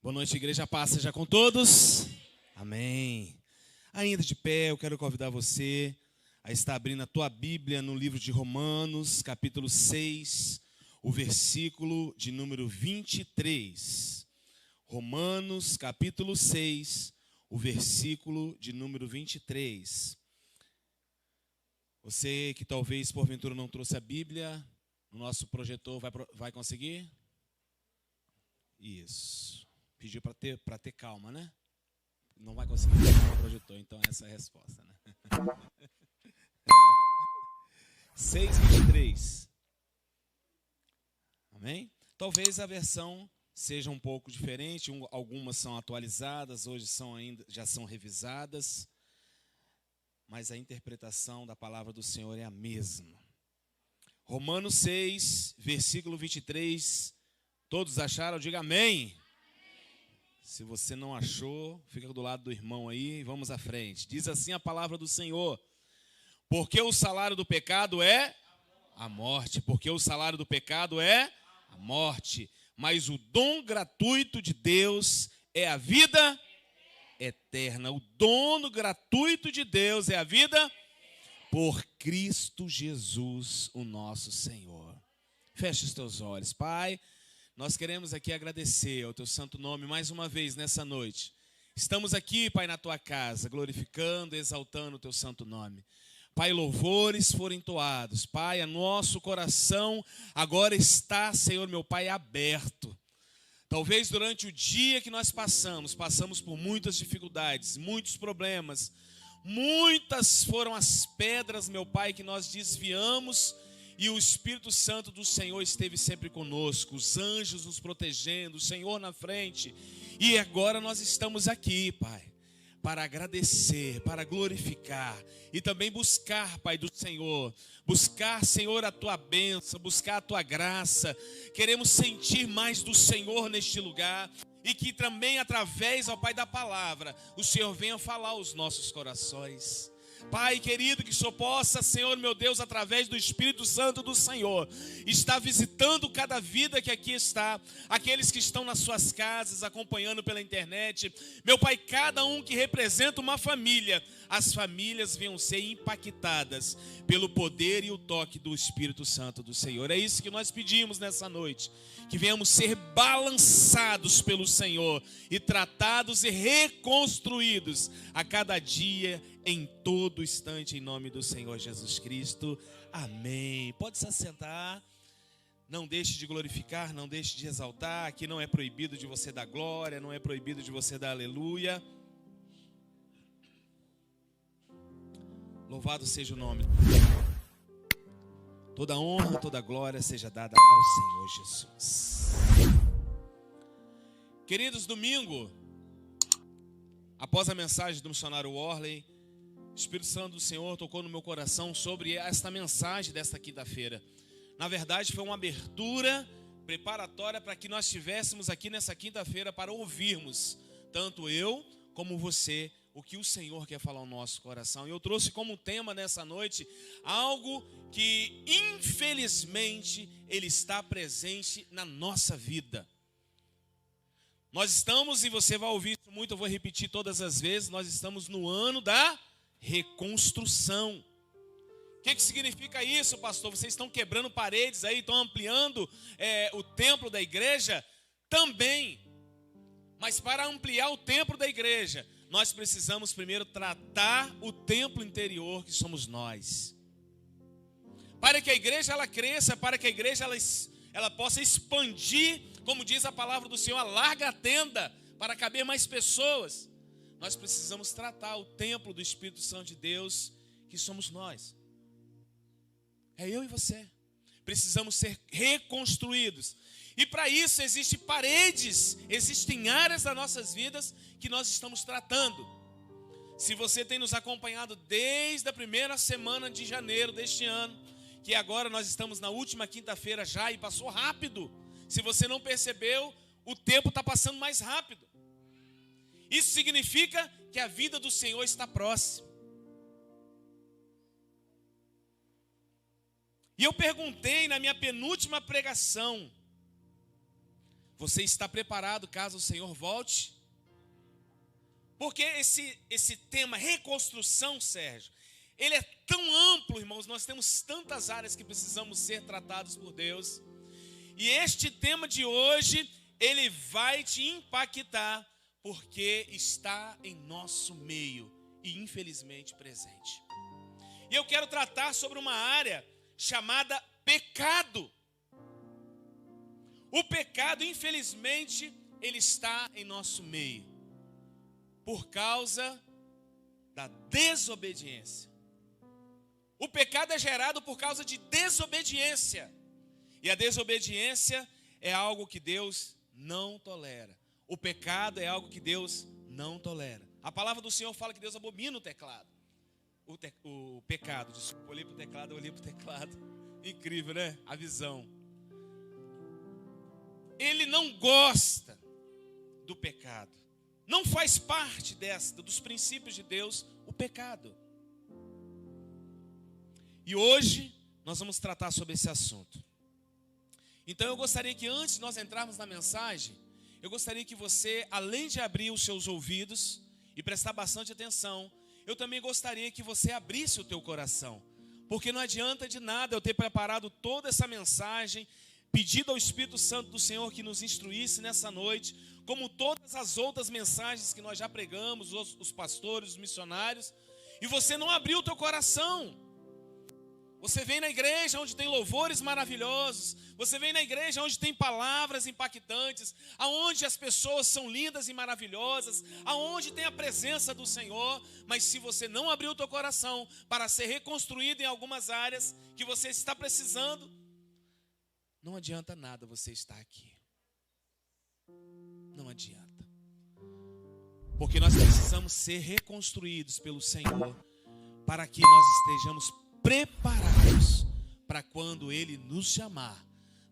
Boa noite, igreja, paz seja com todos. Amém. Ainda de pé, eu quero convidar você a estar abrindo a tua Bíblia no livro de Romanos, capítulo 6, o versículo de número 23. Romanos, capítulo 6, o versículo de número 23. Você que talvez porventura não trouxe a Bíblia, o nosso projetor vai conseguir? Isso. Pediu para ter calma, né? Não vai conseguir ligar o projetor, então essa é a resposta, né? 6:23. Amém? Talvez a versão seja um pouco diferente, algumas são atualizadas, hoje já são revisadas, mas a interpretação da palavra do Senhor é a mesma. Romanos 6, versículo 23. Todos acharam? Diga amém. Se você não achou, fica do lado do irmão aí e vamos à frente. Diz assim a palavra do Senhor: porque o salário do pecado é a morte. Porque o salário do pecado é a morte. Mas o dom gratuito de Deus é a vida eterna. O dom gratuito de Deus é a vida por Cristo Jesus, o nosso Senhor. Feche os teus olhos, Pai. Nós queremos aqui agradecer ao teu santo nome mais uma vez nessa noite. Estamos aqui, Pai, na tua casa, glorificando, exaltando o teu santo nome. Pai, louvores foram entoados. Pai, a nosso coração agora está, Senhor, meu Pai, aberto. Talvez durante o dia que nós passamos por muitas dificuldades, muitos problemas. Muitas foram as pedras, meu Pai, que nós desviamos. E o Espírito Santo do Senhor esteve sempre conosco, os anjos nos protegendo, o Senhor na frente. E agora nós estamos aqui, Pai, para agradecer, para glorificar e também buscar, Pai do Senhor. Buscar, Senhor, a Tua bênção, buscar a Tua graça. Queremos sentir mais do Senhor neste lugar. E que também através, ó Pai, da palavra, o Senhor venha falar aos nossos corações. Pai querido, que o Senhor possa, Senhor, meu Deus, através do Espírito Santo do Senhor, estar visitando cada vida que aqui está, aqueles que estão nas suas casas, acompanhando pela internet. Meu Pai, cada um que representa uma família, as famílias venham ser impactadas pelo poder e o toque do Espírito Santo do Senhor. É isso que nós pedimos nessa noite, que venhamos ser balançados pelo Senhor e tratados e reconstruídos a cada dia, em todo instante, em nome do Senhor Jesus Cristo. Amém. Pode se assentar. Não deixe de glorificar, não deixe de exaltar. Aqui não é proibido de você dar glória, não é proibido de você dar aleluia. Louvado seja o nome. Toda honra, toda glória seja dada ao Senhor Jesus. Queridos, domingo, após a mensagem do missionário Worley, o Espírito Santo do Senhor tocou no meu coração sobre esta mensagem desta quinta-feira. Na verdade, foi uma abertura preparatória para que nós estivéssemos aqui nessa quinta-feira para ouvirmos, tanto eu como você, o que o Senhor quer falar ao nosso coração. E eu trouxe como tema nessa noite algo que, infelizmente, ele está presente na nossa vida. Nós estamos, e você vai ouvir isso muito, eu vou repetir todas as vezes, nós estamos no ano da reconstrução. O que significa isso, pastor? Vocês estão quebrando paredes aí, estão ampliando o templo da igreja? Também. Mas para ampliar o templo da igreja, nós precisamos primeiro tratar o templo interior, que somos nós. Para que a igreja ela cresça, para que a igreja ela possa expandir, como diz a palavra do Senhor, alarga a tenda para caber mais pessoas. Nós precisamos tratar o templo do Espírito Santo de Deus, que somos nós. É eu e você. Precisamos ser reconstruídos. E para isso existem paredes, existem áreas das nossas vidas que nós estamos tratando. Se você tem nos acompanhado desde a primeira semana de janeiro deste ano, que agora nós estamos na última quinta-feira já e passou rápido. Se você não percebeu, o tempo está passando mais rápido. Isso significa que a vida do Senhor está próxima. E eu perguntei na minha penúltima pregação, Você está preparado caso o Senhor volte? Porque esse tema reconstrução, Sérgio, ele é tão amplo, irmãos, nós temos tantas áreas que precisamos ser tratados por Deus. E este tema de hoje, ele vai te impactar, porque está em nosso meio e infelizmente presente. E eu quero tratar sobre uma área chamada pecado. O pecado, infelizmente, ele está em nosso meio, por causa da desobediência. O pecado é gerado por causa de desobediência. E a desobediência é algo que Deus não tolera. O pecado é algo que Deus não tolera. A palavra do Senhor fala que Deus abomina o teclado. O pecado. Desculpa, eu olhei para o teclado. Incrível, né? A visão. Ele não gosta do pecado. Não faz parte dos princípios de Deus o pecado. E hoje nós vamos tratar sobre esse assunto. Então eu gostaria que antes de nós entrarmos na mensagem, eu gostaria que você, além de abrir os seus ouvidos e prestar bastante atenção, eu também gostaria que você abrisse o teu coração. Porque não adianta de nada eu ter preparado toda essa mensagem, pedido ao Espírito Santo do Senhor que nos instruísse nessa noite, como todas as outras mensagens que nós já pregamos, os pastores, os missionários, e você não abriu o teu coração. Você vem na igreja onde tem louvores maravilhosos, você vem na igreja onde tem palavras impactantes, aonde as pessoas são lindas e maravilhosas, aonde tem a presença do Senhor, mas se você não abrir o teu coração para ser reconstruído em algumas áreas que você está precisando, não adianta nada você estar aqui. Não adianta. Porque nós precisamos ser reconstruídos pelo Senhor para que nós estejamos preparados para quando Ele nos chamar,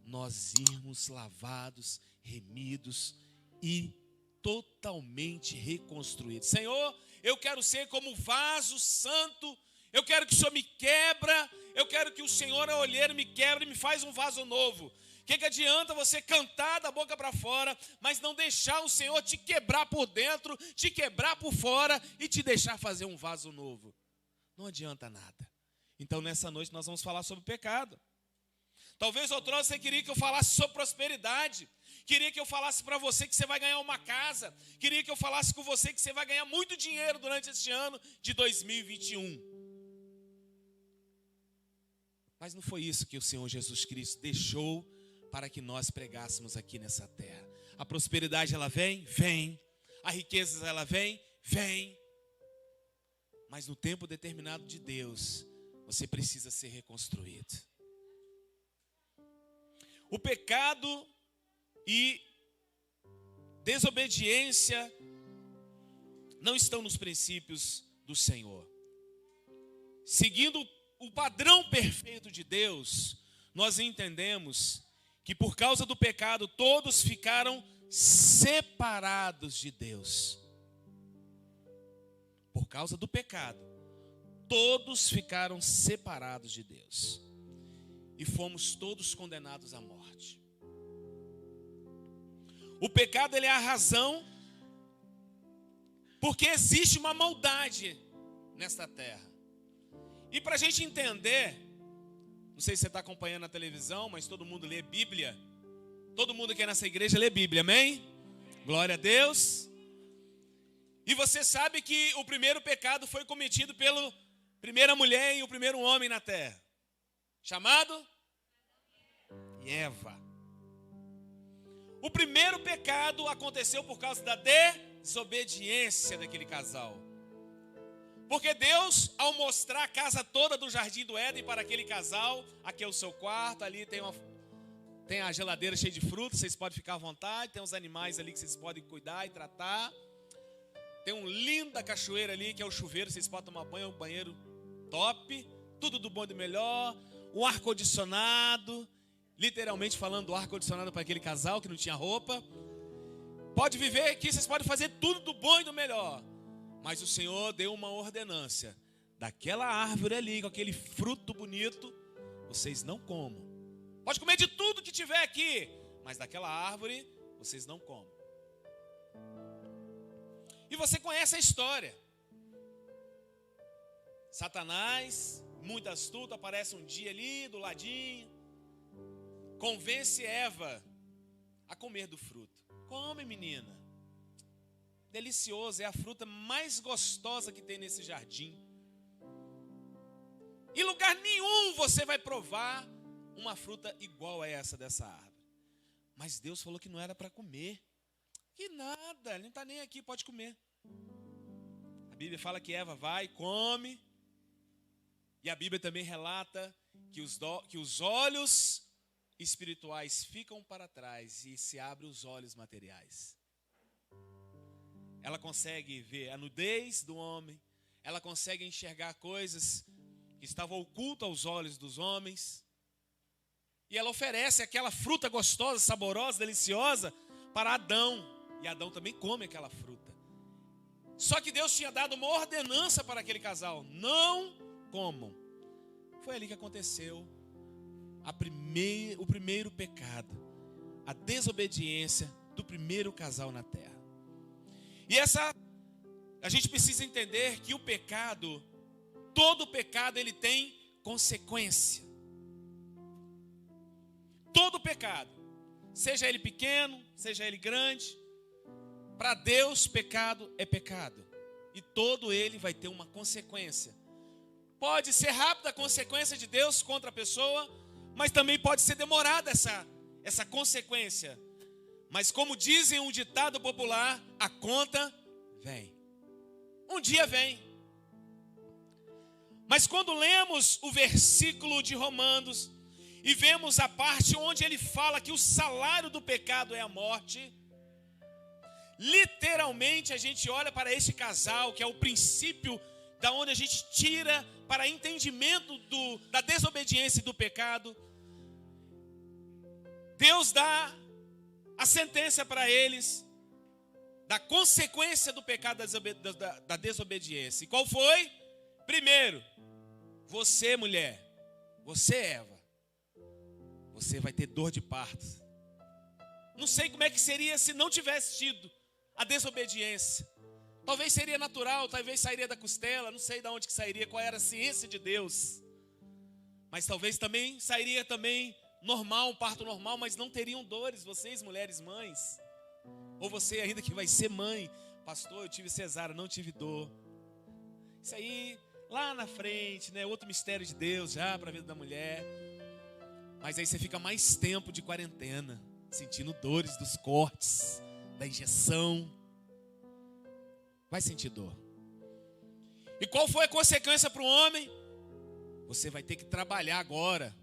nós irmos lavados, remidos e totalmente reconstruídos. Senhor, eu quero ser como vaso santo, eu quero que o Senhor me quebra, eu quero que o Senhor, a olheiro, me quebre e me faz um vaso novo. O que adianta você cantar da boca para fora, mas não deixar o Senhor te quebrar por dentro, te quebrar por fora e te deixar fazer um vaso novo? Não adianta nada. Então nessa noite nós vamos falar sobre pecado. Talvez outrora você queria que eu falasse sobre prosperidade, queria que eu falasse para você que você vai ganhar uma casa, queria que eu falasse com você que você vai ganhar muito dinheiro durante este ano de 2021. Mas não foi isso que o Senhor Jesus Cristo deixou para que nós pregássemos aqui nessa terra. A prosperidade ela vem? Vem. A riqueza ela vem? Vem. Mas no tempo determinado de Deus, você precisa ser reconstruído. O pecado e desobediência não estão nos princípios do Senhor. Seguindo o padrão perfeito de Deus, nós entendemos que por causa do pecado todos ficaram separados de Deus. Por causa do pecado, todos ficaram separados de Deus. E fomos todos condenados à morte. O pecado ele é a razão porque existe uma maldade nesta terra. E para a gente entender, não sei se você está acompanhando na televisão, mas todo mundo lê Bíblia. Todo mundo que é nessa igreja lê Bíblia, amém? Glória a Deus. E você sabe que o primeiro pecado foi cometido pela primeira mulher e o primeiro homem na terra. Chamado? Eva. O primeiro pecado aconteceu por causa da desobediência daquele casal. Porque Deus, ao mostrar a casa toda do Jardim do Éden para aquele casal, aqui é o seu quarto, ali tem a geladeira cheia de frutas, vocês podem ficar à vontade, tem uns animais ali que vocês podem cuidar e tratar. Tem uma linda cachoeira ali, que é o chuveiro, vocês podem tomar banho, é um banheiro top, tudo do bom e do melhor, um ar-condicionado, literalmente falando do ar-condicionado para aquele casal que não tinha roupa. Pode viver aqui, vocês podem fazer tudo do bom e do melhor. Mas o Senhor deu uma ordenância, daquela árvore ali, com aquele fruto bonito, vocês não comam. Pode comer de tudo que tiver aqui, mas daquela árvore vocês não comam. E você conhece a história. Satanás, muito astuto, aparece um dia ali do ladinho, convence Eva a comer do fruto. Come, menina. Delicioso, é a fruta mais gostosa que tem nesse jardim. Em lugar nenhum você vai provar uma fruta igual a essa dessa árvore. Mas Deus falou que não era para comer. Que nada, ele não está nem aqui, pode comer. A Bíblia fala que Eva vai, come. E a Bíblia também relata que os olhos espirituais ficam para trás e se abrem os olhos materiais. Ela consegue ver a nudez do homem, ela consegue enxergar coisas que estavam ocultas aos olhos dos homens. E ela oferece aquela fruta gostosa, saborosa, deliciosa para Adão. E Adão também come aquela fruta. Só que Deus tinha dado uma ordenança para aquele casal: não comam. Foi ali que aconteceu o primeiro pecado, a desobediência do primeiro casal na terra. E a gente precisa entender que o pecado, todo pecado, ele tem consequência. Todo pecado, seja ele pequeno, seja ele grande, para Deus pecado é pecado. E todo ele vai ter uma consequência. Pode ser rápida a consequência de Deus contra a pessoa, mas também pode ser demorada essa consequência. Mas como dizem um ditado popular, a conta vem. Um dia vem. Mas quando lemos o versículo de Romanos e vemos a parte onde ele fala que o salário do pecado é a morte, literalmente a gente olha para este casal, que é o princípio da onde a gente tira para entendimento da desobediência e do pecado. Deus dá a sentença para eles da consequência do pecado da desobediência. E qual foi? Primeiro, você, mulher, você, Eva, você vai ter dor de parto. Não sei como é que seria se não tivesse tido a desobediência. Talvez seria natural, talvez sairia da costela, não sei de onde que sairia, qual era a ciência de Deus. Mas talvez também sairia também normal, um parto normal, mas não teriam dores, vocês mulheres mães. Ou você ainda que vai ser mãe: pastor, eu tive cesárea, não tive dor. Isso aí, lá na frente, né? Outro mistério de Deus já para a vida da mulher. Mas aí você fica mais tempo de quarentena, sentindo dores dos cortes, da injeção. Vai sentir dor. E qual foi a consequência para o homem? Você vai ter que trabalhar agora.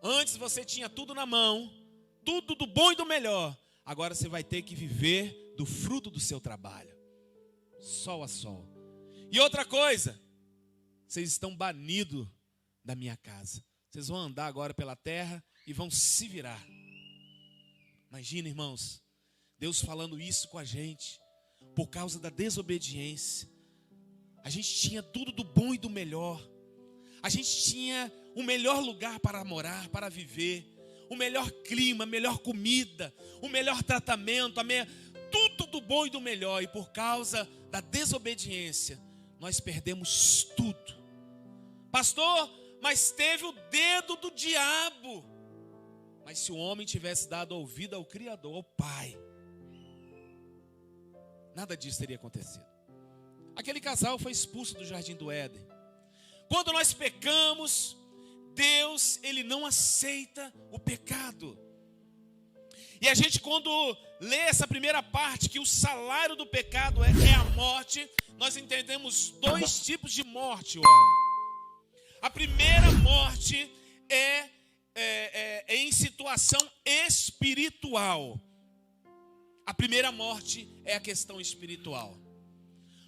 Antes você tinha tudo na mão, tudo do bom e do melhor. Agora você vai ter que viver do fruto do seu trabalho, sol a sol. E outra coisa, vocês estão banidos da minha casa. Vocês vão andar agora pela terra e vão se virar. Imagina, irmãos, Deus falando isso com a gente. Por causa da desobediência, a gente tinha tudo do bom e do melhor. A gente tinha o melhor lugar para morar, para viver, o melhor clima, a melhor comida, o melhor tratamento, tudo do bom e do melhor. E por causa da desobediência, nós perdemos tudo. Pastor, mas teve o dedo do diabo. Mas se o homem tivesse dado ouvido ao Criador, ao Pai, nada disso teria acontecido. Aquele casal foi expulso do jardim do Éden. Quando nós pecamos, Deus, Ele não aceita o pecado. E a gente, quando lê essa primeira parte, que o salário do pecado é a morte, nós entendemos dois tipos de morte. A primeira morte é em situação espiritual. A primeira morte é a questão espiritual.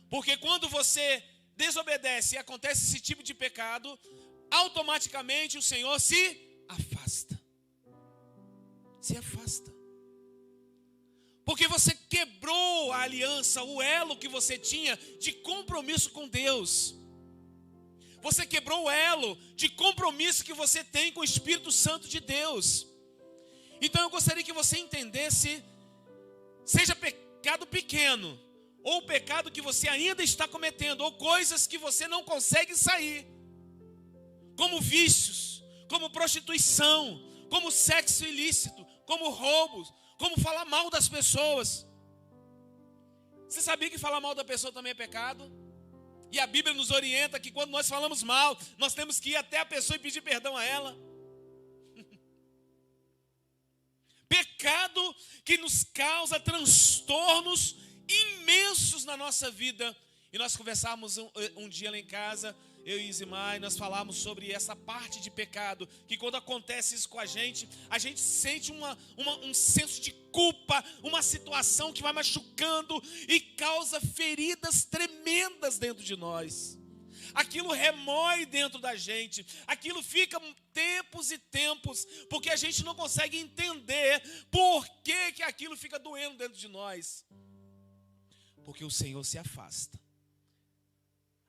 Porque quando você desobedece e acontece esse tipo de pecado, automaticamente o Senhor se afasta. Se afasta. Porque você quebrou a aliança, o elo que você tinha de compromisso com Deus. Você quebrou o elo de compromisso que você tem com o Espírito Santo de Deus. Então eu gostaria que você entendesse Seja pecado pequeno, ou pecado que você ainda está cometendo, ou coisas que você não consegue sair, como vícios, como prostituição, como sexo ilícito, como roubos, como falar mal das pessoas. Você sabia que falar mal da pessoa também é pecado? E a Bíblia nos orienta que quando nós falamos mal, nós temos que ir até a pessoa e pedir perdão a ela. Pecado que nos causa transtornos imensos na nossa vida. E nós conversávamos um dia lá em casa, eu e Isimar, e nós falávamos sobre essa parte de pecado, que quando acontece isso com a gente sente um senso de culpa, uma situação que vai machucando e causa feridas tremendas dentro de nós. Aquilo remói dentro da gente, aquilo fica tempos e tempos, porque a gente não consegue entender por que aquilo fica doendo dentro de nós. Porque o Senhor se afasta.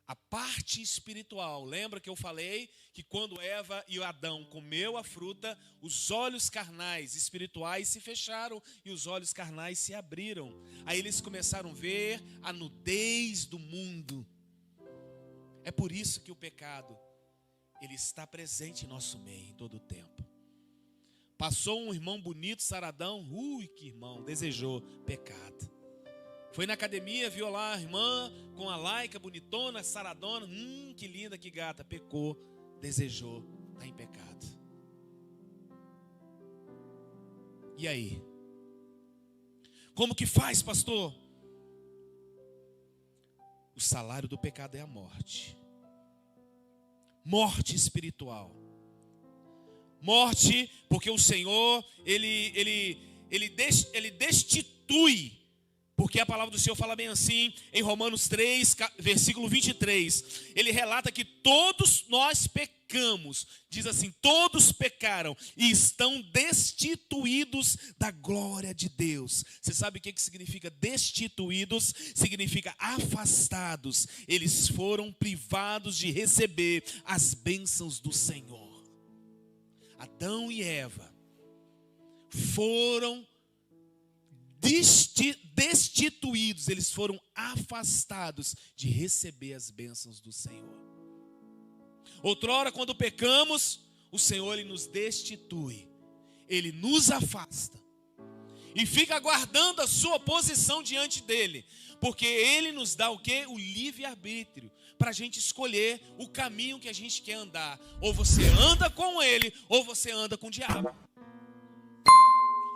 A parte espiritual, lembra que eu falei que quando Eva e Adão comeu a fruta, os olhos carnais espirituais se fecharam e os olhos carnais se abriram. Aí eles começaram a ver a nudez do mundo. É por isso que o pecado, ele está presente em nosso meio em todo o tempo. Passou um irmão bonito, saradão, que irmão, desejou pecado. Foi na academia, viu lá a irmã com a laica, bonitona, saradona. Que linda, que gata. Pecou, desejou, está em pecado. E aí? Como que faz, pastor? O salário do pecado é a morte. Morte espiritual. Morte, porque o Senhor, ele destitui. Porque a palavra do Senhor fala bem assim, em Romanos 3, versículo 23. Ele relata que todos nós pecamos. Diz assim, todos pecaram e estão destituídos da glória de Deus. Você sabe o que significa destituídos? Significa afastados. Eles foram privados de receber as bênçãos do Senhor. Adão e Eva foram destituídos, eles foram afastados de receber as bênçãos do Senhor. Outrora, quando pecamos, o Senhor ele nos destitui, ele nos afasta e fica aguardando a sua posição diante dele, porque ele nos dá o quê? O livre-arbítrio, para a gente escolher o caminho que a gente quer andar. Ou você anda com ele, ou você anda com o diabo.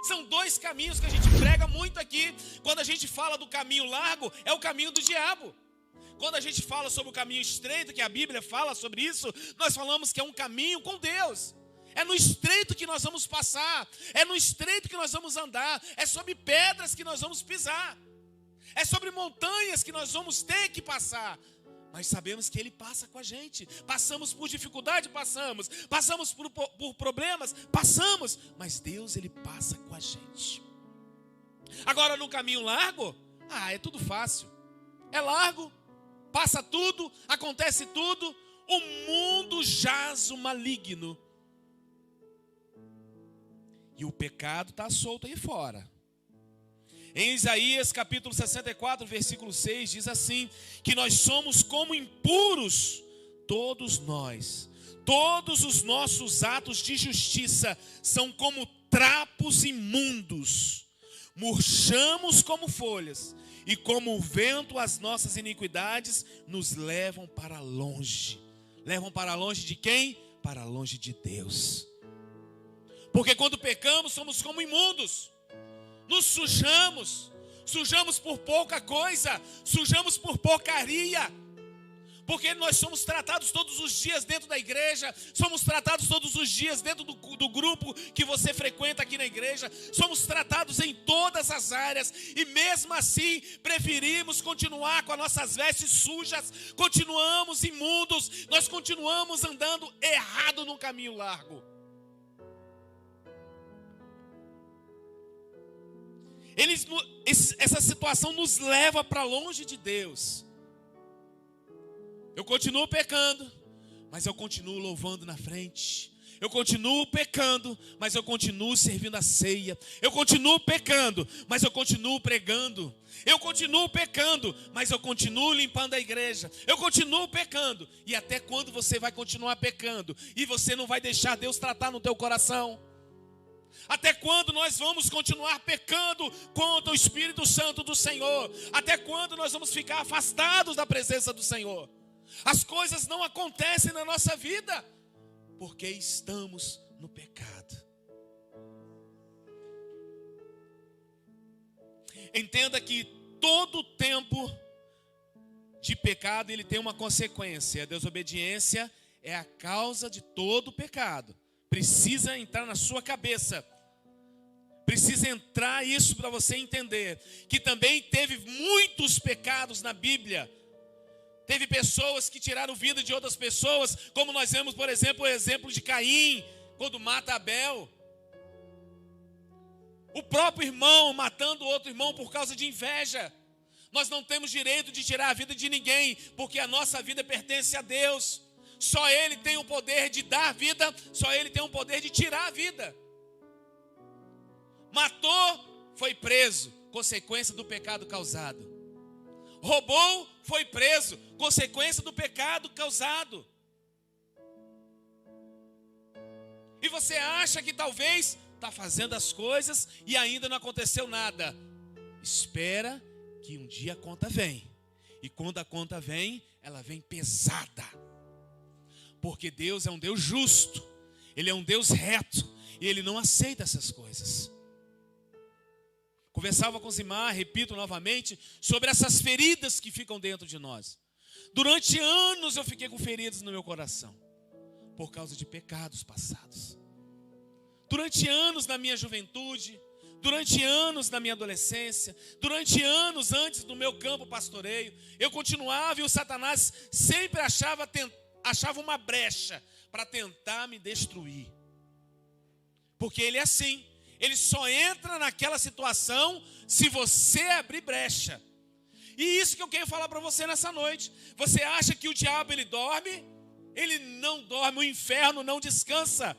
São dois caminhos que a gente prega muito aqui. Quando a gente fala do caminho largo, é o caminho do diabo. Quando a gente fala sobre o caminho estreito, que a Bíblia fala sobre isso, nós falamos que é um caminho com Deus. É no estreito que nós vamos passar, é no estreito que nós vamos andar, é sobre pedras que nós vamos pisar, é sobre montanhas que nós vamos ter que passar. Mas sabemos que Ele passa com a gente. Passamos por dificuldade, passamos por problemas, passamos. Mas Deus, Ele passa com a gente. Agora no caminho largo, é tudo fácil. É largo, passa tudo, acontece tudo. O mundo jaz o maligno. E o pecado está solto aí fora. Em Isaías capítulo 64, versículo 6, diz assim, que nós somos como impuros, todos nós. Todos os nossos atos de justiça são como trapos imundos. Murchamos como folhas, e como o vento as nossas iniquidades nos levam para longe. Levam para longe de quem? Para longe de Deus. Porque quando pecamos, somos como imundos. Nos sujamos por pouca coisa, sujamos por porcaria, porque nós somos tratados todos os dias dentro da igreja, somos tratados todos os dias dentro do grupo que você frequenta aqui na igreja, somos tratados em todas as áreas, e mesmo assim preferimos continuar com as nossas vestes sujas, continuamos imundos, nós continuamos andando errado no caminho largo. Essa situação nos leva para longe de Deus. Eu continuo pecando, mas eu continuo louvando na frente. Eu continuo pecando, mas eu continuo servindo a ceia. Eu continuo pecando, mas eu continuo pregando. Eu continuo pecando, mas eu continuo limpando a igreja. Eu continuo pecando. E até quando você vai continuar pecando? E você não vai deixar Deus tratar no teu coração? Até quando nós vamos continuar pecando contra o Espírito Santo do Senhor? Até quando nós vamos ficar afastados da presença do Senhor? As coisas não acontecem na nossa vida porque estamos no pecado. Entenda que todo tempo de pecado ele tem uma consequência. A desobediência é a causa de todo pecado. Precisa entrar na sua cabeça. Precisa entrar isso para você entender. Que também teve muitos pecados na Bíblia. Teve pessoas que tiraram vida de outras pessoas, como nós vemos, por exemplo, o exemplo de Caim, quando mata Abel. O próprio irmão matando outro irmão por causa de inveja. Nós não temos direito de tirar a vida de ninguém, porque a nossa vida pertence a Deus. Só Ele tem o poder de dar vida, só Ele tem o poder de tirar a vida. Matou, foi preso, consequência do pecado causado. Roubou, foi preso, consequência do pecado causado. E você acha que talvez está fazendo as coisas e ainda não aconteceu nada. Espera que um dia a conta vem. E quando a conta vem, ela vem pesada. Porque Deus é um Deus justo. Ele é um Deus reto. E Ele não aceita essas coisas. Conversava com Zimar, repito novamente, sobre essas feridas que ficam dentro de nós. Durante anos eu fiquei com feridas no meu coração, por causa de pecados passados. Durante anos na minha juventude, durante anos na minha adolescência, durante anos antes do meu campo pastoreio, eu continuava e o Satanás sempre achava uma brecha para tentar me destruir. Porque ele é assim. Ele só entra naquela situação se você abrir brecha. E isso que eu quero falar para você nessa noite. Você acha que o diabo ele dorme? Ele não dorme, o inferno não descansa.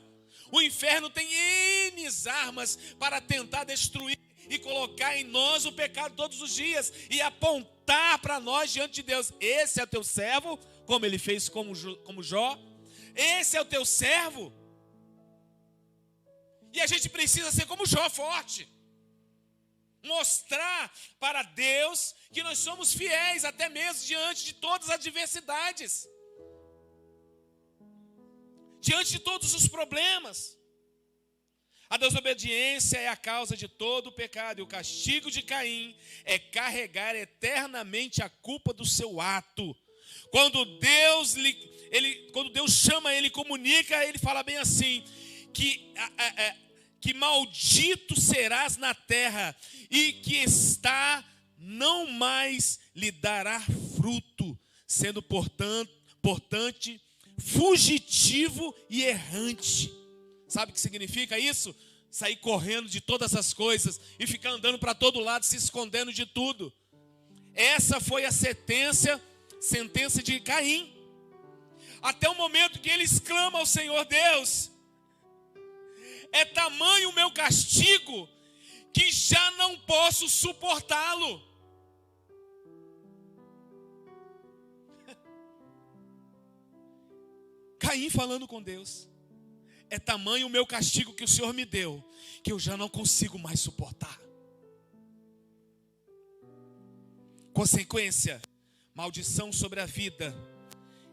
O inferno tem N armas para tentar destruir e colocar em nós o pecado todos os dias. E apontar para nós diante de Deus. Esse é o teu servo, como ele fez como Jó. Esse é o teu servo. E a gente precisa ser como Jó, forte. Mostrar para Deus que nós somos fiéis, até mesmo diante de todas as adversidades. Diante de todos os problemas. A desobediência é a causa de todo o pecado. E o castigo de Caim é carregar eternamente a culpa do seu ato. Quando Deus chama ele, comunica, ele fala bem assim... Que maldito serás na terra, e que não mais lhe dará fruto, sendo portanto, fugitivo e errante. Sabe o que significa isso? Sair correndo de todas as coisas e ficar andando para todo lado, se escondendo de tudo. Essa foi a sentença de Caim. Até o momento que ele exclama ao Senhor Deus: é tamanho o meu castigo que já não posso suportá-lo. Caim falando com Deus: é tamanho o meu castigo que o Senhor me deu, que eu já não consigo mais suportar. Consequência, maldição sobre a vida.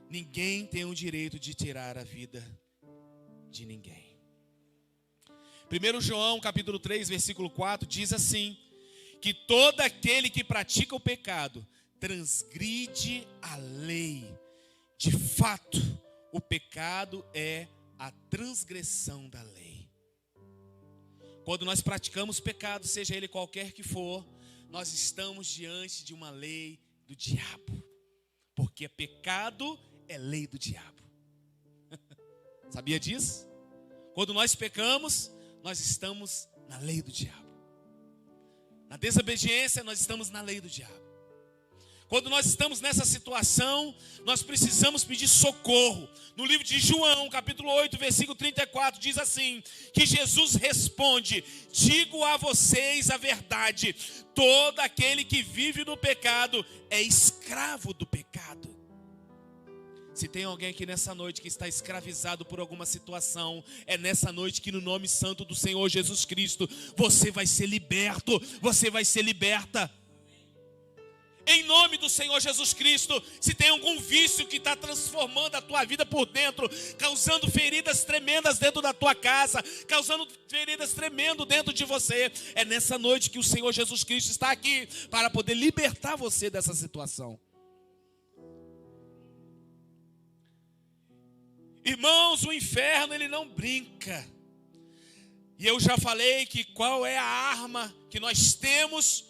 Ninguém tem o direito de tirar a vida de ninguém. 1 João capítulo 3, versículo 4 diz assim: que todo aquele que pratica o pecado transgride a lei. De fato, o pecado é a transgressão da lei. Quando nós praticamos pecado, seja ele qualquer que for, nós estamos diante de uma lei do diabo. Porque pecado é lei do diabo. Sabia disso? Quando nós pecamos, nós estamos na lei do diabo. Na desobediência, nós estamos na lei do diabo. Quando nós estamos nessa situação, nós precisamos pedir socorro. No livro de João, capítulo 8, versículo 34, diz assim, que Jesus responde: digo a vocês a verdade, todo aquele que vive no pecado é escravo do pecado. Se tem alguém aqui nessa noite que está escravizado por alguma situação, é nessa noite que no nome santo do Senhor Jesus Cristo, você vai ser liberto, você vai ser liberta. Em nome do Senhor Jesus Cristo, se tem algum vício que está transformando a tua vida por dentro, causando feridas tremendas dentro da tua casa, causando feridas tremendas dentro de você, é nessa noite que o Senhor Jesus Cristo está aqui para poder libertar você dessa situação. Irmãos, o inferno ele não brinca. E eu já falei que qual é a arma que nós temos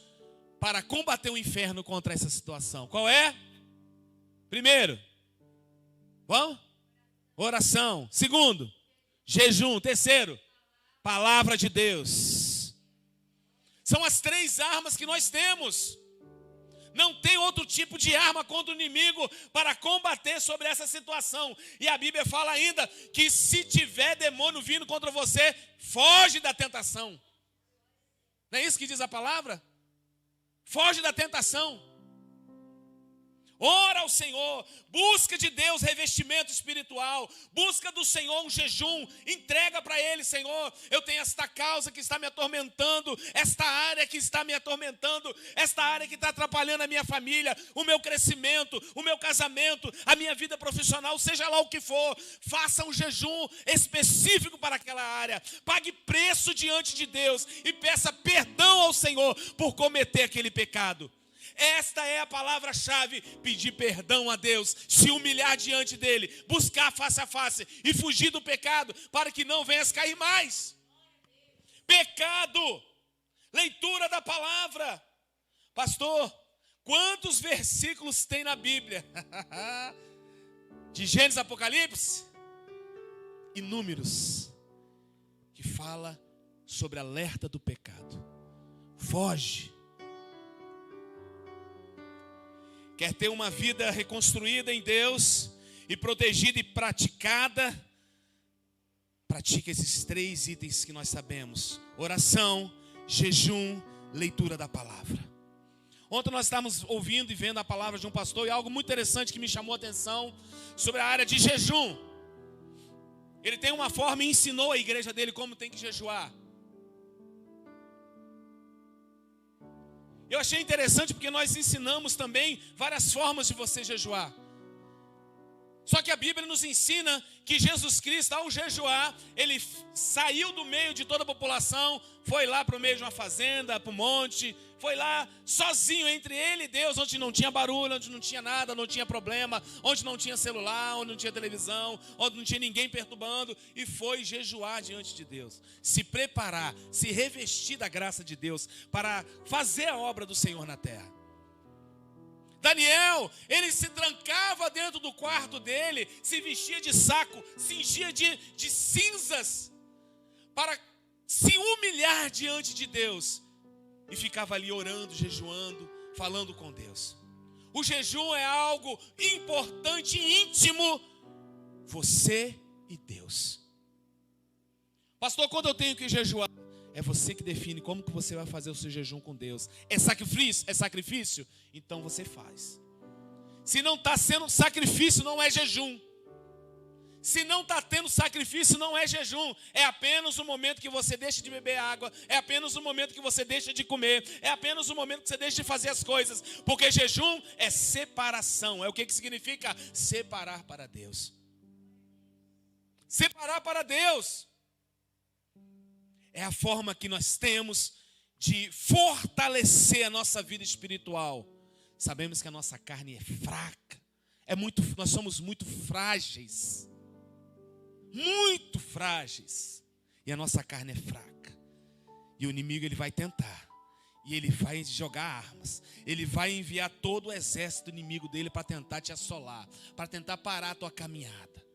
para combater o inferno contra essa situação. Qual é? Primeiro, vamos? Oração. Segundo, jejum. Terceiro, palavra de Deus. São as 3 armas que nós temos. Não tem outro tipo de arma contra o inimigo para combater sobre essa situação. E a Bíblia fala ainda que se tiver demônio vindo contra você, foge da tentação. Não é isso que diz a palavra? Foge da tentação. Ora ao Senhor, busca de Deus revestimento espiritual, busca do Senhor um jejum, entrega para Ele: Senhor, eu tenho esta causa que está me atormentando, esta área que está me atormentando, esta área que está atrapalhando a minha família, o meu crescimento, o meu casamento, a minha vida profissional, seja lá o que for, faça um jejum específico para aquela área, pague preço diante de Deus e peça perdão ao Senhor por cometer aquele pecado. Esta é a palavra-chave: pedir perdão a Deus, se humilhar diante dele, buscar face a face e fugir do pecado, para que não venhas cair mais. Pecado, leitura da palavra. Pastor, quantos versículos tem na Bíblia? De Gênesis a Apocalipse? Inúmeros, que fala sobre alerta do pecado. Foge. Quer ter uma vida reconstruída em Deus e protegida e praticada? Pratica esses 3 itens que nós sabemos: oração, jejum, leitura da palavra. Ontem nós estávamos ouvindo e vendo a palavra de um pastor, e algo muito interessante que me chamou a atenção sobre a área de jejum. Ele tem uma forma e ensinou a igreja dele como tem que jejuar. Eu achei interessante porque nós ensinamos também várias formas de você jejuar. Só que a Bíblia nos ensina que Jesus Cristo, ao jejuar, ele saiu do meio de toda a população, foi lá para o meio de uma fazenda, para o monte, foi lá sozinho entre ele e Deus, onde não tinha barulho, onde não tinha nada, não tinha problema, onde não tinha celular, onde não tinha televisão, onde não tinha ninguém perturbando, e foi jejuar diante de Deus, se preparar, se revestir da graça de Deus para fazer a obra do Senhor na terra. Daniel, ele se trancava dentro do quarto dele, se vestia de saco, cingia de cinzas, para se humilhar diante de Deus, e ficava ali orando, jejuando, falando com Deus. O jejum é algo importante e íntimo, você e Deus. Pastor, quando eu tenho que jejuar? É você que define como que você vai fazer o seu jejum com Deus. É sacrifício? É sacrifício? Então você faz. Se não está sendo sacrifício, não é jejum. Se não está tendo sacrifício, não é jejum. É apenas o momento que você deixa de beber água. É apenas o momento que você deixa de comer. É apenas o momento que você deixa de fazer as coisas. Porque jejum é separação. É o que significa? Separar para Deus. Separar para Deus. É a forma que nós temos de fortalecer a nossa vida espiritual. Sabemos que a nossa carne é fraca. Nós somos muito frágeis. Muito frágeis. E a nossa carne é fraca. E o inimigo ele vai tentar. E ele vai jogar armas. Ele vai enviar todo o exército inimigo dele para tentar te assolar. Para tentar parar a tua caminhada.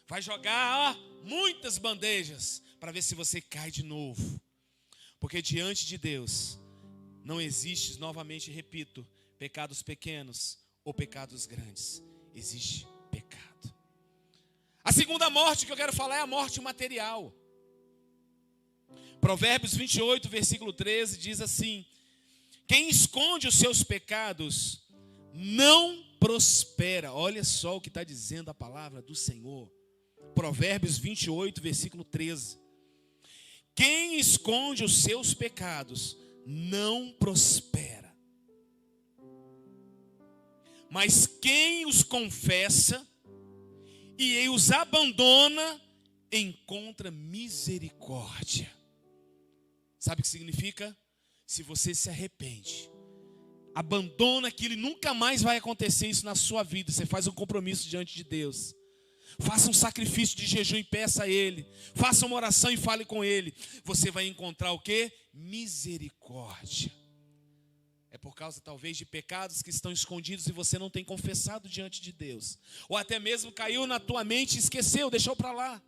Vai jogar muitas bandejas para ver se você cai de novo. Porque diante de Deus não existe, novamente repito, pecados pequenos ou pecados grandes. Existe pecado. A segunda morte que eu quero falar é a morte material. Provérbios 28, versículo 13, diz assim: quem esconde os seus pecados não prospera. Olha só o que está dizendo a palavra do Senhor. Provérbios 28, versículo 13. Quem esconde os seus pecados não prospera. Mas quem os confessa e os abandona, encontra misericórdia. Sabe o que significa? Se você se arrepende, abandona aquilo e nunca mais vai acontecer isso na sua vida. Você faz um compromisso diante de Deus. Faça um sacrifício de jejum e peça a Ele. Faça uma oração e fale com Ele. Você vai encontrar o quê? Misericórdia. É por causa talvez de pecados que estão escondidos e você não tem confessado diante de Deus. Ou até mesmo caiu na tua mente e esqueceu, deixou para lá.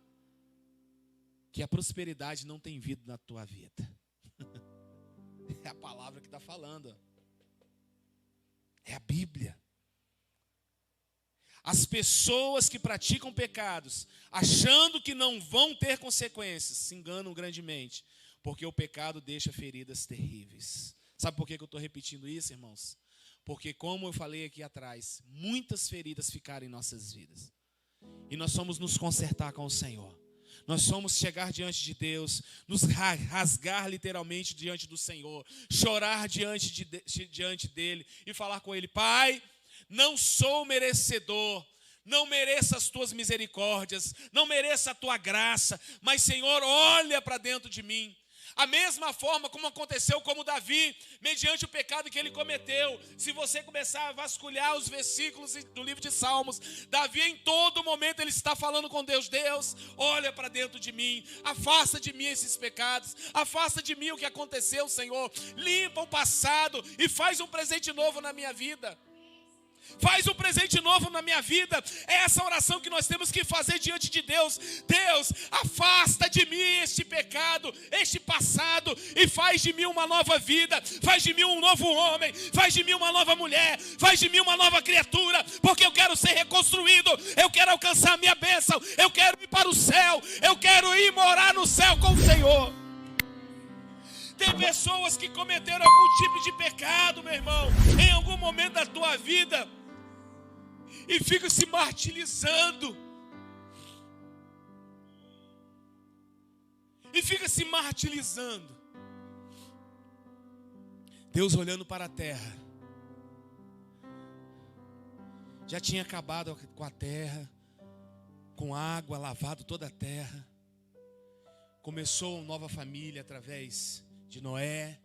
Que a prosperidade não tem vindo na tua vida. É a palavra que está falando. É a Bíblia. As pessoas que praticam pecados, achando que não vão ter consequências, se enganam grandemente, porque o pecado deixa feridas terríveis. Sabe por que eu estou repetindo isso, irmãos? Porque, como eu falei aqui atrás, muitas feridas ficaram em nossas vidas. E nós somos nos consertar com o Senhor. Nós somos chegar diante de Deus, nos rasgar literalmente diante do Senhor, chorar diante dEle e falar com Ele: Pai, não sou merecedor, não mereço as tuas misericórdias, não mereço a tua graça, mas Senhor, olha para dentro de mim. A mesma forma como aconteceu com Davi, mediante o pecado que ele cometeu. Se você começar a vasculhar os versículos do livro de Salmos, Davi em todo momento ele está falando com Deus: Deus, olha para dentro de mim, afasta de mim esses pecados, afasta de mim o que aconteceu, Senhor, limpa o passado e faz um presente novo na minha vida. Faz um presente novo na minha vida. É essa oração que nós temos que fazer diante de Deus. Deus, afasta de mim este pecado, este passado, e faz de mim uma nova vida. Faz de mim um novo homem. Faz de mim uma nova mulher. Faz de mim uma nova criatura. Porque eu quero ser reconstruído. Eu quero alcançar a minha bênção. Eu quero ir para o céu. Eu quero ir morar no céu com o Senhor. Tem pessoas que cometeram algum tipo de pecado, meu irmão, em algum momento da tua vida, e ficam se martirizando. Deus olhando para a terra, já tinha acabado com a terra, com água, lavado toda a terra. Começou uma nova família através de Noé.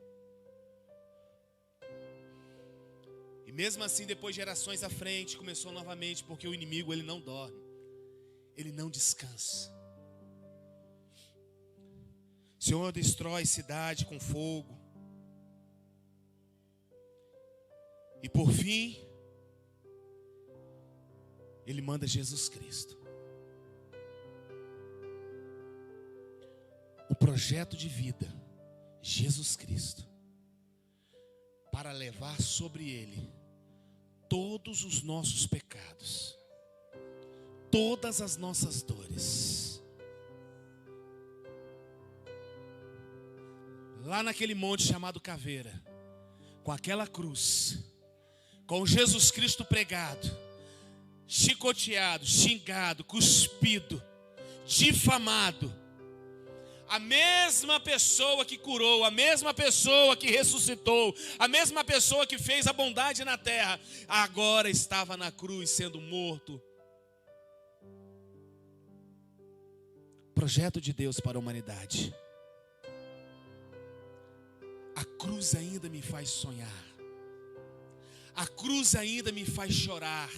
E mesmo assim, depois de gerações à frente, começou novamente, porque o inimigo, ele não dorme, ele não descansa. O Senhor destrói cidade com fogo. E por fim, Ele manda Jesus Cristo. O projeto de vida, Jesus Cristo, para levar sobre Ele todos os nossos pecados, todas as nossas dores. Lá naquele monte chamado Caveira, com aquela cruz, com Jesus Cristo pregado, chicoteado, xingado, cuspido, difamado, a mesma pessoa que curou, a mesma pessoa que ressuscitou, a mesma pessoa que fez a bondade na terra, agora estava na cruz sendo morto. Projeto de Deus para a humanidade. A cruz ainda me faz sonhar. A cruz ainda me faz chorar.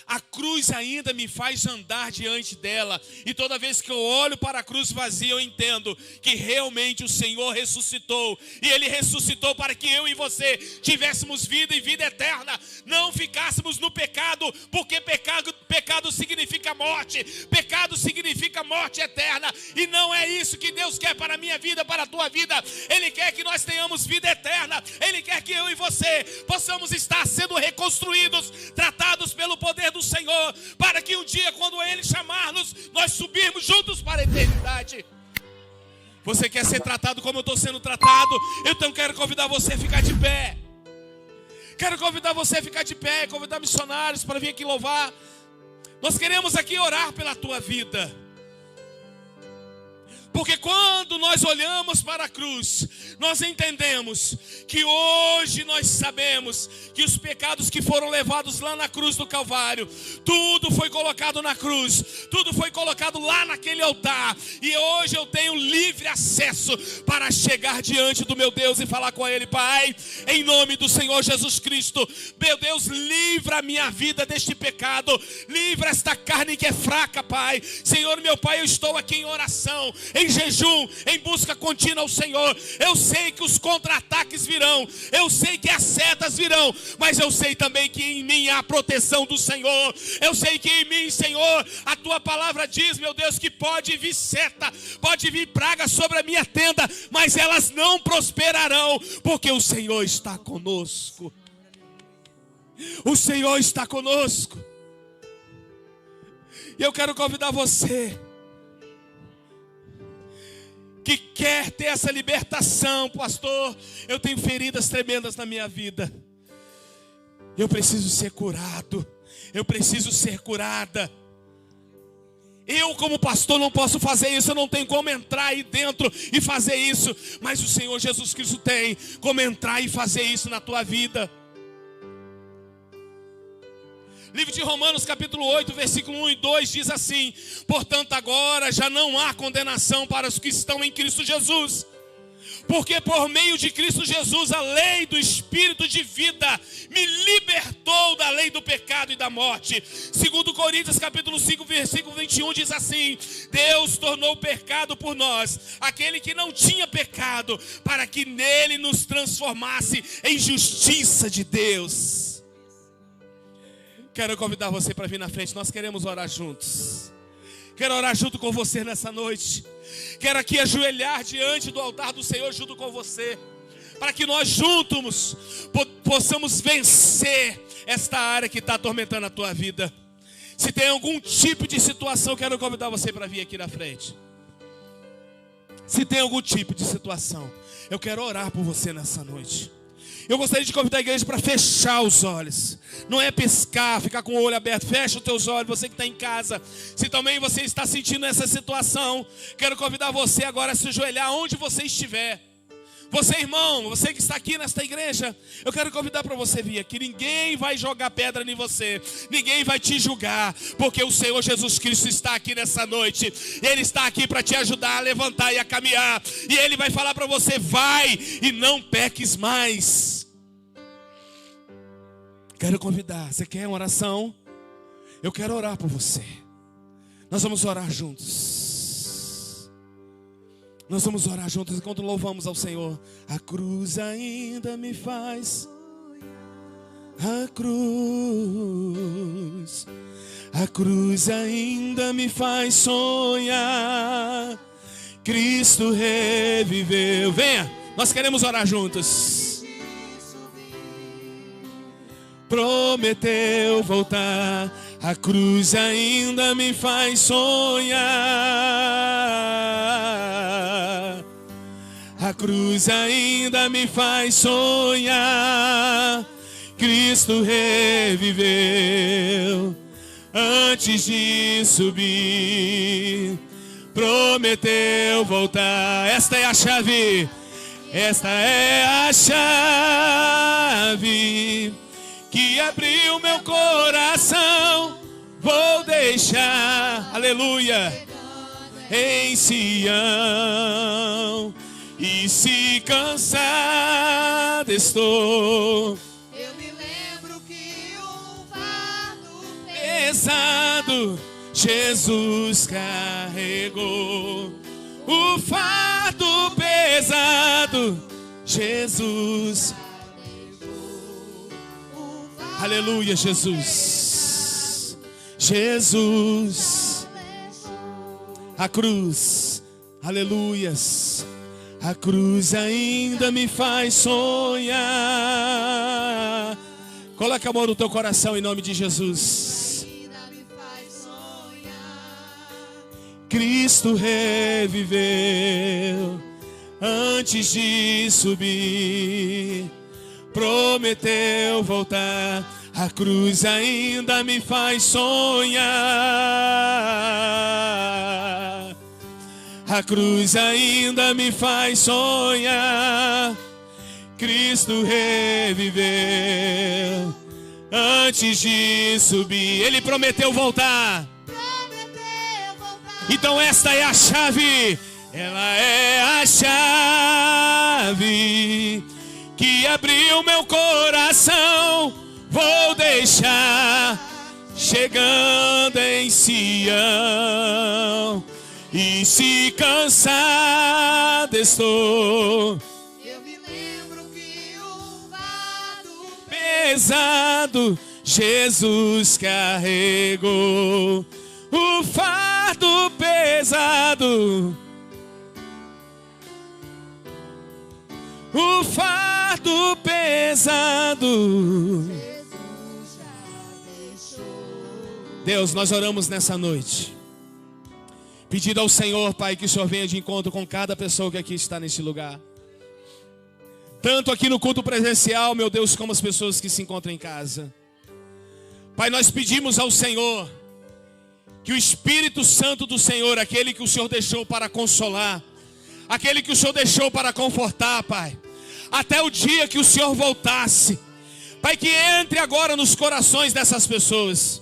A cruz ainda me faz andar diante dela. E toda vez que eu olho para a cruz vazia, eu entendo que realmente o Senhor ressuscitou. E Ele ressuscitou para que eu e você tivéssemos vida e vida eterna. Não ficássemos no pecado, porque pecado significa morte. Pecado significa significa morte eterna. E não é isso que Deus quer para a minha vida, para a tua vida. Ele quer que nós tenhamos vida eterna. Ele quer que eu e você possamos estar sendo reconstruídos, tratados pelo poder do Senhor, para que um dia, quando Ele chamar-nos, nós subirmos juntos para a eternidade. Você quer ser tratado como eu estou sendo tratado? Então quero convidar você a ficar de pé. Quero convidar você a ficar de pé, convidar missionários para vir aqui louvar. Nós queremos aqui orar pela tua vida. Porque quando nós olhamos para a cruz, nós entendemos que hoje nós sabemos que os pecados que foram levados lá na cruz do Calvário, tudo foi colocado na cruz, tudo foi colocado lá naquele altar. E hoje eu tenho livre acesso para chegar diante do meu Deus e falar com Ele: Pai, em nome do Senhor Jesus Cristo, meu Deus, livra a minha vida deste pecado, livra esta carne que é fraca, Pai. Senhor, meu Pai, eu estou aqui em oração, em jejum, em busca contínua ao Senhor. Eu sei que os contra-ataques virão, eu sei que as setas virão, mas eu sei também que em mim há a proteção do Senhor. Eu sei que em mim, Senhor, a tua palavra diz, meu Deus, que pode vir seta, pode vir praga sobre a minha tenda, mas elas não prosperarão, porque o Senhor está conosco. O Senhor está conosco. E eu quero convidar você que quer ter essa libertação: pastor, eu tenho feridas tremendas na minha vida, eu preciso ser curado, eu preciso ser curada. Eu, como pastor, não posso fazer isso, eu não tenho como entrar aí dentro e fazer isso, mas o Senhor Jesus Cristo tem como entrar e fazer isso na tua vida. Livro de Romanos capítulo 8, versículo 1 e 2 diz assim: portanto agora já não há condenação para os que estão em Cristo Jesus, porque por meio de Cristo Jesus a lei do Espírito de vida me libertou da lei do pecado e da morte. Segundo Coríntios capítulo 5, versículo 21 diz assim: Deus tornou pecado por nós aquele que não tinha pecado, para que nele nos transformasse em justiça de Deus. Quero convidar você para vir na frente, nós queremos orar juntos. Quero orar junto com você nessa noite. Quero aqui ajoelhar diante do altar do Senhor junto com você, para que nós juntos possamos vencer esta área que está atormentando a tua vida. Se tem algum tipo de situação, quero convidar você para vir aqui na frente. Se tem algum tipo de situação, eu quero orar por você nessa noite. Eu gostaria de convidar a igreja para fechar os olhos. Não é piscar, ficar com o olho aberto. Fecha os teus olhos, você que está em casa. Se também você está sentindo essa situação, quero convidar você agora a se ajoelhar onde você estiver. Você, irmão, você que está aqui nesta igreja, eu quero convidar para você vir aqui. Ninguém vai jogar pedra em você, ninguém vai te julgar, porque o Senhor Jesus Cristo está aqui nessa noite. Ele está aqui para te ajudar a levantar e a caminhar. E Ele vai falar para você: vai e não peques mais. Quero convidar, você quer uma oração? Eu quero orar por você. Nós vamos orar juntos. Nós vamos orar juntos enquanto louvamos ao Senhor. A cruz ainda me faz. A cruz ainda me faz sonhar. Cristo reviveu. Venha, nós queremos orar juntos. Prometeu voltar. A cruz ainda me faz sonhar. A cruz ainda me faz sonhar. Cristo reviveu. Antes de subir, prometeu voltar. Esta é a chave. Esta é a chave que abriu meu coração. Vou deixar, aleluia, em Sião. E se cansado estou, eu me lembro que um fardo pesado Jesus carregou. O fardo pesado Jesus. Aleluia, Jesus. Jesus. A cruz, aleluias. A cruz ainda me faz sonhar. Coloca a mão no teu coração em nome de Jesus. Cristo reviveu antes de subir. Prometeu voltar. A cruz ainda me faz sonhar. A cruz ainda me faz sonhar. Cristo reviveu antes de subir. Ele prometeu voltar. Então esta é a chave. Ela é a chave que abriu meu coração. Vou deixar chegando em Sião. E se cansado estou, eu me lembro que o fardo pesado Jesus carregou. O fardo pesado, o fardo pesado. Jesus já deixou. Deus, nós oramos nessa noite, pedindo ao Senhor, Pai, que o Senhor venha de encontro com cada pessoa que aqui está neste lugar. Tanto aqui no culto presencial, meu Deus, como as pessoas que se encontram em casa. Pai, nós pedimos ao Senhor que o Espírito Santo do Senhor, aquele que o Senhor deixou para consolar, aquele que o Senhor deixou para confortar, Pai, até o dia que o Senhor voltasse, Pai, que entre agora nos corações dessas pessoas.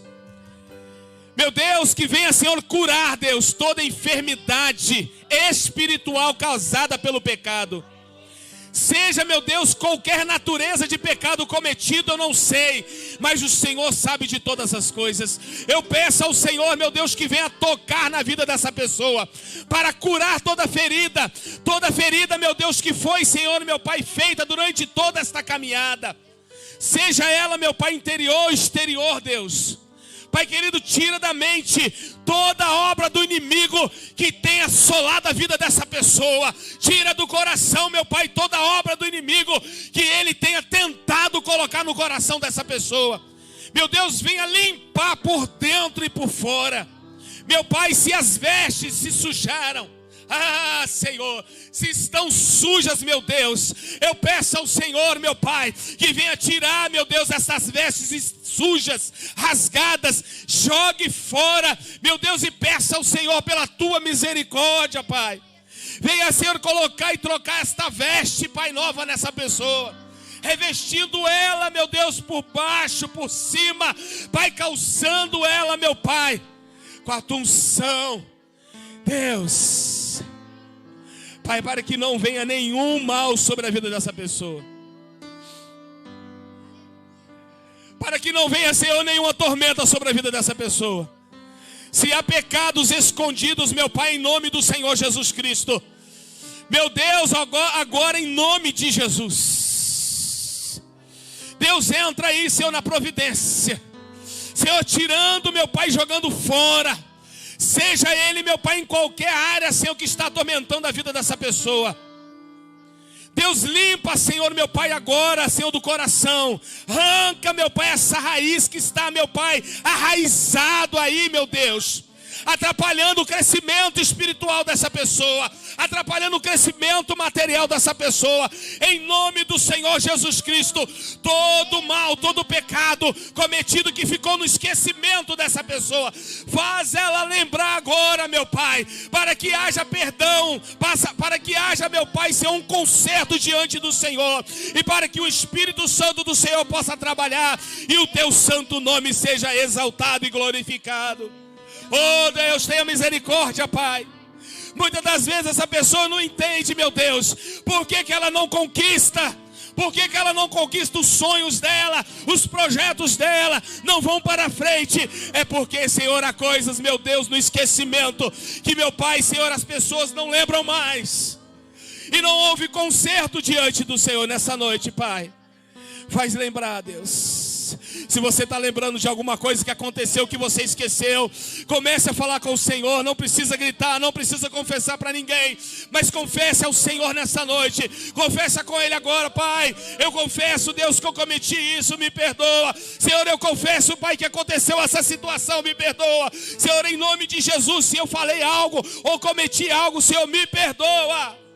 Meu Deus, que venha, Senhor, curar, Deus, toda enfermidade espiritual causada pelo pecado. Seja, meu Deus, qualquer natureza de pecado cometido, eu não sei, mas o Senhor sabe de todas as coisas. Eu peço ao Senhor, meu Deus, que venha tocar na vida dessa pessoa, para curar toda ferida, meu Deus, que foi, Senhor, meu Pai, feita durante toda esta caminhada. Seja ela, meu Pai, interior ou exterior, Deus. Pai querido, tira da mente toda a obra do inimigo que tem assolado a vida dessa pessoa. Tira do coração, meu Pai, toda a obra do inimigo que ele tenha tentado colocar no coração dessa pessoa. Meu Deus, venha limpar por dentro e por fora. Meu Pai, se as vestes se sujaram, Senhor, se estão sujas, meu Deus, eu peço ao Senhor, meu Pai, que venha tirar, meu Deus, essas vestes sujas, rasgadas, jogue fora, meu Deus, e peça ao Senhor pela tua misericórdia, Pai. Venha, Senhor, colocar e trocar esta veste, Pai, nova nessa pessoa, revestindo ela, meu Deus, por baixo, por cima, Pai, calçando ela, meu Pai, com a tua unção, Deus, Pai, para que não venha nenhum mal sobre a vida dessa pessoa. Para que não venha, Senhor, nenhuma tormenta sobre a vida dessa pessoa. Se há pecados escondidos, meu Pai, em nome do Senhor Jesus Cristo, meu Deus, agora em nome de Jesus, Deus, entra aí, Senhor, na providência. Senhor, tirando, meu Pai, jogando fora. Seja ele, meu Pai, em qualquer área, Senhor, que está atormentando a vida dessa pessoa. Deus, limpa, Senhor, meu Pai, agora, Senhor, do coração. Arranca, meu Pai, essa raiz que está, meu Pai, arraizado aí, meu Deus, atrapalhando o crescimento espiritual dessa pessoa, atrapalhando o crescimento material dessa pessoa. Em nome do Senhor Jesus Cristo, todo mal, todo pecado cometido que ficou no esquecimento dessa pessoa, faz ela lembrar agora, meu Pai, para que haja perdão, para que haja, meu Pai, Senhor, um conserto diante do Senhor, e para que o Espírito Santo do Senhor possa trabalhar e o teu santo nome seja exaltado e glorificado. Oh Deus, tenha misericórdia, Pai. Muitas das vezes essa pessoa não entende, meu Deus, por que ela não conquista, por que ela não conquista os sonhos dela, os projetos dela não vão para frente. É porque, Senhor, há coisas, meu Deus, no esquecimento, que, meu Pai, Senhor, as pessoas não lembram mais, e não houve conserto diante do Senhor nessa noite, Pai. Faz lembrar, Deus. Jesus. Se você está lembrando de alguma coisa que aconteceu que você esqueceu, comece a falar com o Senhor. Não precisa gritar, não precisa confessar para ninguém, mas confesse ao Senhor nessa noite. Confessa com Ele agora: Pai, eu confesso, Deus, que eu cometi isso, me perdoa. Senhor, eu confesso, Pai, que aconteceu essa situação, me perdoa. Senhor, em nome de Jesus, se eu falei algo ou cometi algo, Senhor, me perdoa.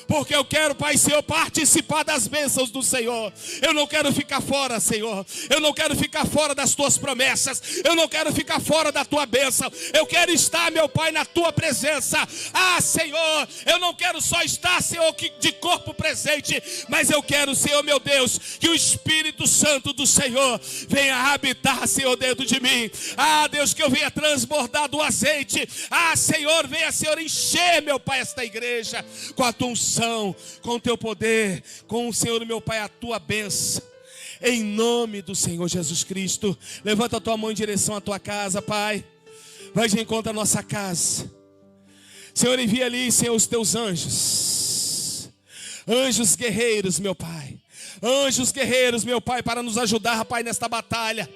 Porque eu quero, Pai, Senhor, participar das bênçãos do Senhor. Eu não quero ficar fora, Senhor. Eu não quero ficar fora das tuas promessas. Eu não quero ficar fora da tua bênção. Eu quero estar, meu Pai, na tua presença. Ah, Senhor, eu não quero só estar, Senhor, de corpo presente, mas eu quero, Senhor, meu Deus, que o Espírito Santo do Senhor venha habitar, Senhor, dentro de mim. Ah, Deus, que eu venha transbordar do azeite. Ah, Senhor, venha, Senhor, encher, meu Pai, esta igreja com a tua unção, com o teu poder, com o Senhor, meu Pai, a tua bênção, em nome do Senhor Jesus Cristo. Levanta a tua mão em direção à tua casa, Pai. Vai de encontro à nossa casa. Senhor, envia ali, Senhor, os teus anjos, anjos guerreiros, meu Pai, anjos guerreiros, meu Pai, para nos ajudar, Pai, nesta batalha.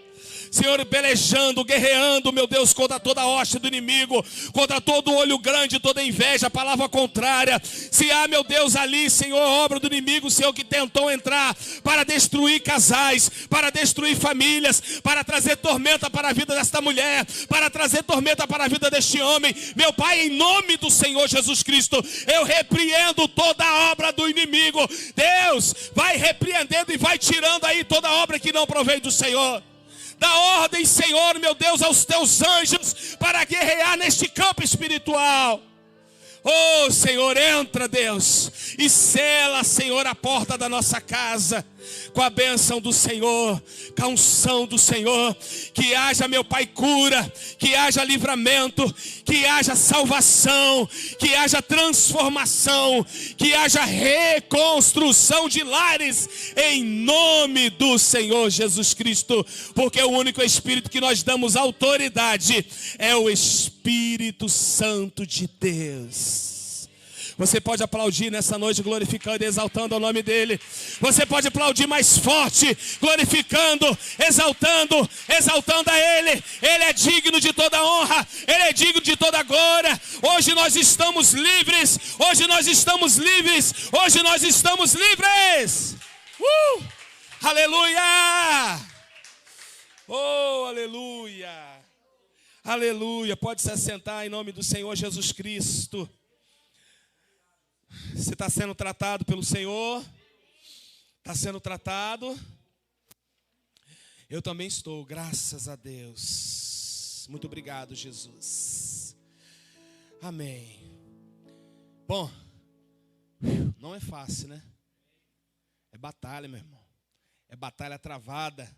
Senhor, pelejando, guerreando, meu Deus, contra toda a hoste do inimigo, contra todo o olho grande, toda inveja, palavra contrária. Se há, meu Deus, ali, Senhor, obra do inimigo, Senhor, que tentou entrar para destruir casais, para destruir famílias, para trazer tormenta para a vida desta mulher, para trazer tormenta para a vida deste homem, meu Pai, em nome do Senhor Jesus Cristo, eu repreendo toda a obra do inimigo. Deus, vai repreendendo e vai tirando aí toda a obra que não provém do Senhor. Dá ordem, Senhor, meu Deus, aos teus anjos para guerrear neste campo espiritual. Oh, Senhor, entra, Deus, e sela, Senhor, a porta da nossa casa com a bênção do Senhor, com a unção do Senhor. Que haja, meu Pai, cura, que haja livramento, que haja salvação, que haja transformação, que haja reconstrução de lares, em nome do Senhor Jesus Cristo. Porque o único Espírito que nós damos autoridade é o Espírito Santo de Deus. Você pode aplaudir nessa noite, glorificando e exaltando o nome dEle. Você pode aplaudir mais forte, glorificando, exaltando a Ele. Ele é digno de toda honra, Ele é digno de toda glória. Hoje nós estamos livres, hoje nós estamos livres, hoje nós estamos livres. Aleluia! Oh, aleluia! Aleluia! Pode se assentar em nome do Senhor Jesus Cristo. Você está sendo tratado pelo Senhor? Está sendo tratado? Eu também estou, graças a Deus. Muito obrigado, Jesus. Amém. Bom, não é fácil, né? É batalha, meu irmão. É batalha travada.